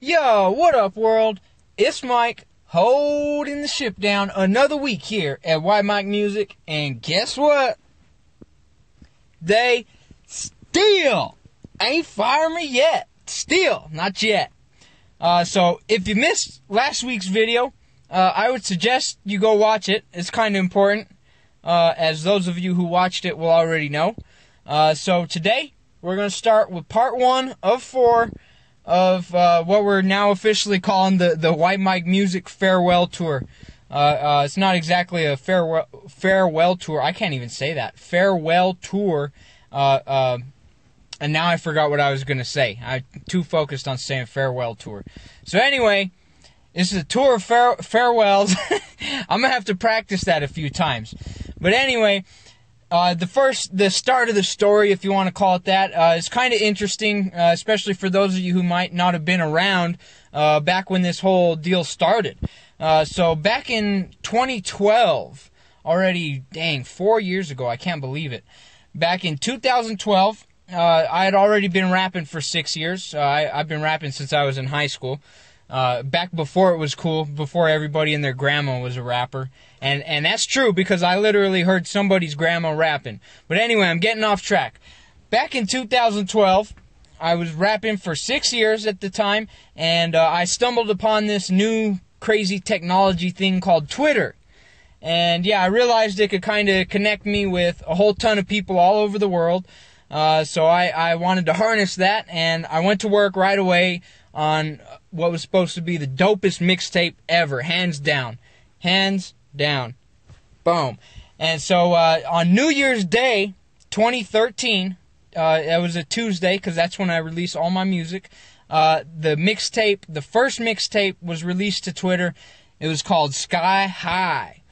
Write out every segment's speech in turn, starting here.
Yo, what up, world? It's Mike, holding the ship down another week here at White Mike Music, and guess what? They still ain't fired me yet. Still, not yet. So if you missed last week's video, I would suggest you go watch it. It's kind of important, as those of you who watched it will already know. So today, we're going to start with part 1 of 4 of what we're now officially calling the White Mike Music Farewell Tour. It's not exactly a farewell tour. I can't even say that. Farewell tour. And now I forgot what I was going to say. I'm too focused on saying farewell tour. So anyway, this is a tour of farewells. I'm going to have to practice that a few times. But anyway, the start of the story, if you want to call it that, is kind of interesting, especially for those of you who might not have been around back when this whole deal started. So back in 2012, already, 4 years ago, I can't believe it. Back in 2012, I had already been rapping for 6 years. I've been rapping since I was in high school. Back before it was cool, before everybody and their grandma was a rapper. And that's true because I literally heard somebody's grandma rapping. But anyway, I'm getting off track. Back in 2012, I was rapping for 6 years at the time, and I stumbled upon this new crazy technology thing called Twitter. And yeah, I realized it could kind of connect me with a whole ton of people all over the world. So I wanted to harness that, and I went to work right away on what was supposed to be the dopest mixtape ever, hands down. Hands down. Boom. And so on New Year's Day, 2013, that was a Tuesday, because that's when I released all my music, the first mixtape was released to Twitter. It was called Sky High.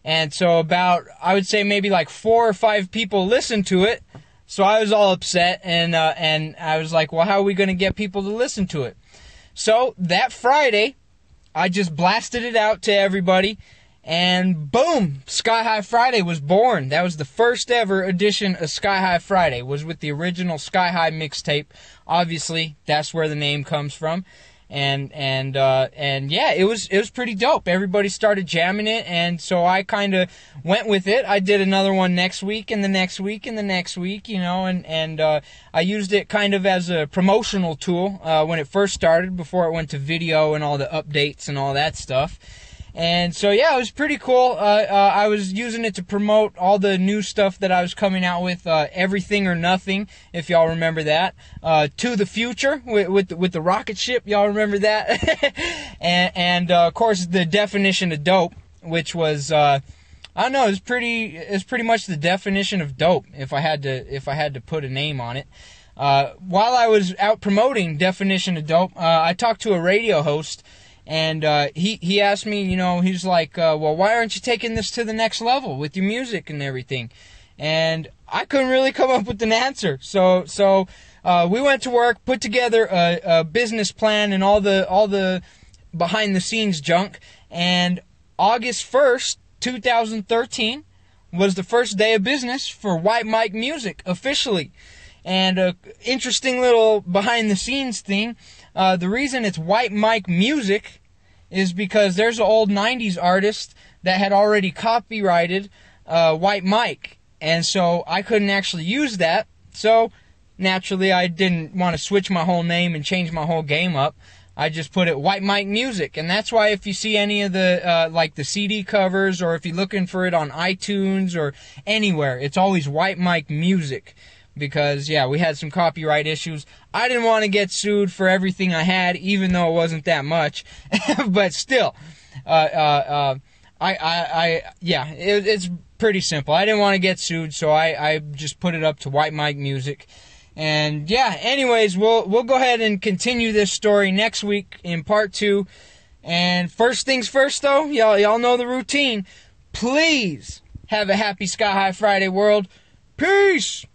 And so about, I would say maybe like 4 or 5 people listened to it. So I was all upset, and I was like, well, how are we going to get people to listen to it? So that Friday, I just blasted it out to everybody, and boom, Sky High Friday was born. That was the first ever edition of Sky High Friday, was with the original Sky High mixtape. Obviously, that's where the name comes from. And yeah, it was pretty dope. Everybody started jamming it, and so I kind of went with it. I did another one next week, and the next week, and the next week, you know, and I used it kind of as a promotional tool when it first started, before it went to video and all the updates and all that stuff. And so, yeah, it was pretty cool. I was using it to promote all the new stuff that I was coming out with, Everything or Nothing, if y'all remember that. To the Future, with the rocket ship, y'all remember that? and of course, the definition of dope, which was, I don't know, it's pretty much the definition of dope, if I had to put a name on it. While I was out promoting Definition of Dope, I talked to a radio host. And he asked me, you know, he's like, well, why aren't you taking this to the next level with your music and everything? And I couldn't really come up with an answer. So we went to work, put together a business plan and all the behind the scenes junk. And August 1st, 2013 was the first day of business for White Mike Music officially. And a interesting little behind the scenes thing. The reason it's White Mike Music is because there's an old 90s artist that had already copyrighted White Mike. And so I couldn't actually use that. So naturally I didn't want to switch my whole name and change my whole game up. I just put it White Mike Music. And that's why if you see any of the like the CD covers, or if you're looking for it on iTunes or anywhere, it's always White Mike Music. Because, yeah, we had some copyright issues. I didn't want to get sued for everything I had, even though it wasn't that much. But still, yeah, it's pretty simple. I didn't want to get sued, so I just put it up to White Mike Music. And, yeah, anyways, we'll go ahead and continue this story next week in part 2. And first things first, though, y'all know the routine. Please have a happy Sky High Friday, world. Peace!